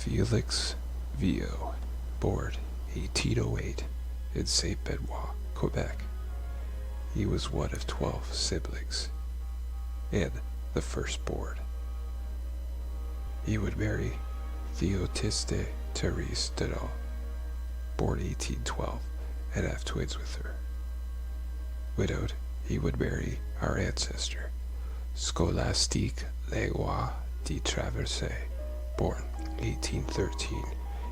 FELIX Viau, born 1808 in Saint-Benoît, Quebec. He was one of 12 siblings, and the firstborn. He would marry Théotiste Therese Denal, born 1812, and have twins with her. Widowed, he would marry our ancestor, SCHOLASTIQUE LANGLOIS de TRAVERSY, born 1813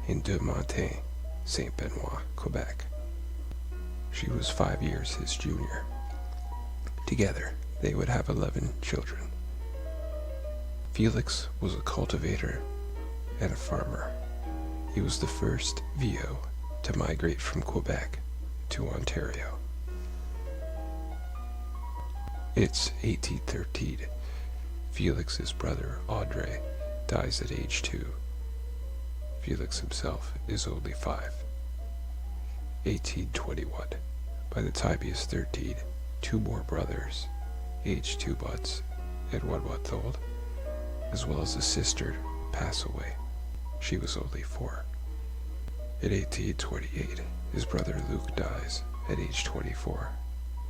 in Deux Montagnes, Saint-Benoît, Quebec. She was 5 years his junior. Together, they would have 11 children. Felix was a cultivator and a farmer. He was the first Viau to migrate from Quebec to Ontario. It's 1813. Felix's brother, Andre, dies at age 2. Felix himself is only 5. 1821. By the time he is 13, 2 more brothers, aged 2 months and 1 month old, as well as a sister, pass away. She was only 4. In 1828, his brother Luc dies at age 24.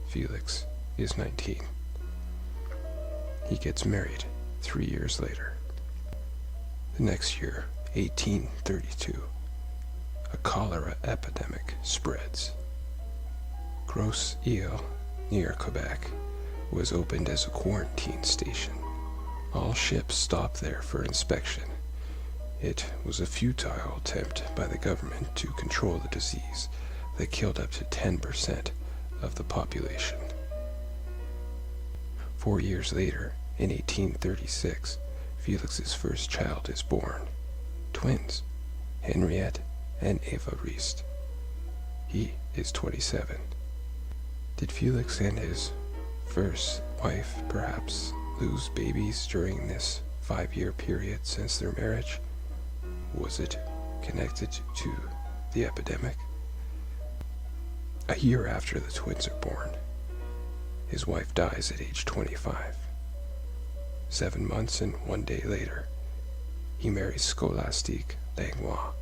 Felix is 19. He gets married 3 years later. The next year, 1832, a cholera epidemic spreads. Grosse Ile, near Quebec, was opened as a quarantine station. All ships stopped there for inspection. It was a futile attempt by the government to control the disease that killed up to 10% of the population. 4 years later, in 1836, Felix's first child is born. Twins, Henriette and Évariste. He is 27. Did Felix and his first wife perhaps lose babies during this 5-year period since their marriage? Was it connected to the epidemic? A year after the twins are born, his wife dies at age 25. 7 months and 1 day later, he marries Scholastique Langlois,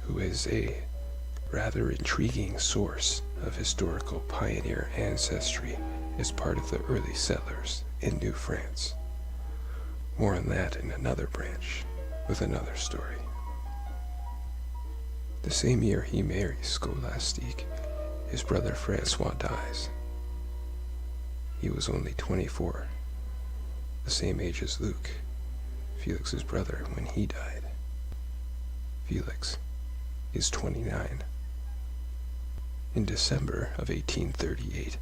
who is a rather intriguing source of historical pioneer ancestry as part of the early settlers in New France. More on that in another branch, with another story. The same year he marries Scholastique, his brother Francois dies. He was only 24, the same age as Luc, Felix's brother, when he died. Felix is 29. In December of 1838,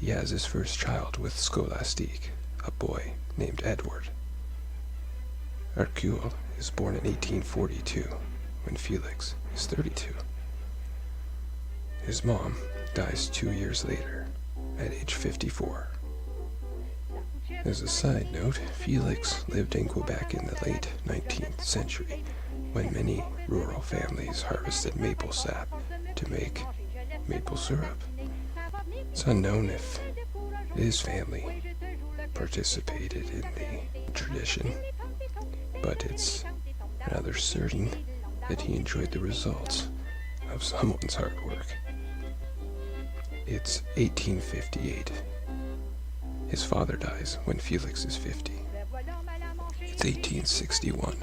he has his first child with Scholastique, a boy named Edward. Hercule is born in 1842, when Felix is 32. His mom dies 2 years later, at age 54. As a side note, Felix lived in Quebec in the late 19th century, when many rural families harvested maple sap to make maple syrup. It's unknown if his family participated in the tradition, but it's rather certain that he enjoyed the results of someone's hard work. It's 1858. His father dies when Felix is 50. It's 1861,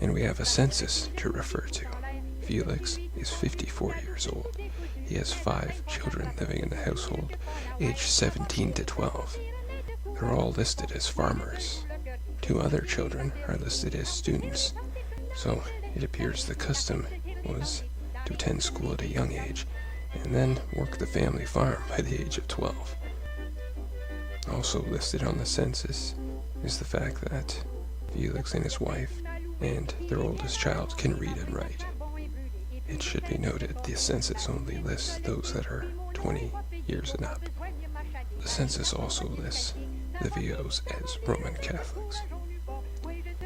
and we have a census to refer to. Felix is 54 years old. He has 5 children living in the household, aged 17 to 12. They're all listed as farmers. 2 other children are listed as students, so it appears the custom was to attend school at a young age and then work the family farm by the age of 12. Also listed on the census is the fact that Felix and his wife and their oldest child can read and write. It should be noted the census only lists those that are 20 years and up. The census also lists the Viaus as Roman Catholics.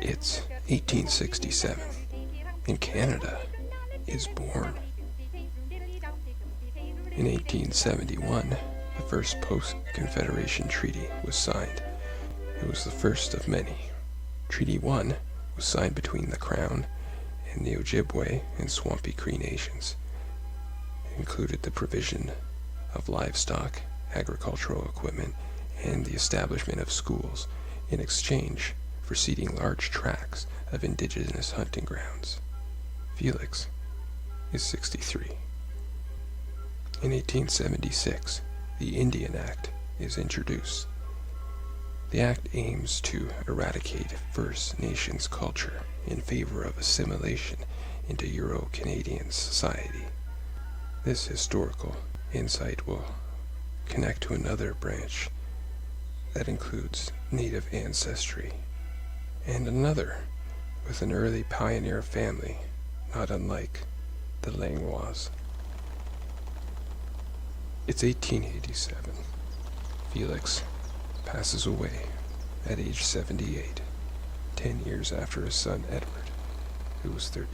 It's 1867, and Canada is born. In 1871, the first post-Confederation treaty was signed. It was the first of many. Treaty 1 was signed between the Crown and the Ojibwe and Swampy Cree nations. It included the provision of livestock, agricultural equipment, and the establishment of schools in exchange for ceding large tracts of indigenous hunting grounds. Felix is 63. In 1876, the Indian Act is introduced. The act aims to eradicate First Nations culture in favor of assimilation into Euro-Canadian society. This historical insight will connect to another branch that includes Native ancestry, and another with an early pioneer family not unlike the LANGLOIS. It's 1887. Felix passes away at age 78, 10 years after his son Edward, who was 38.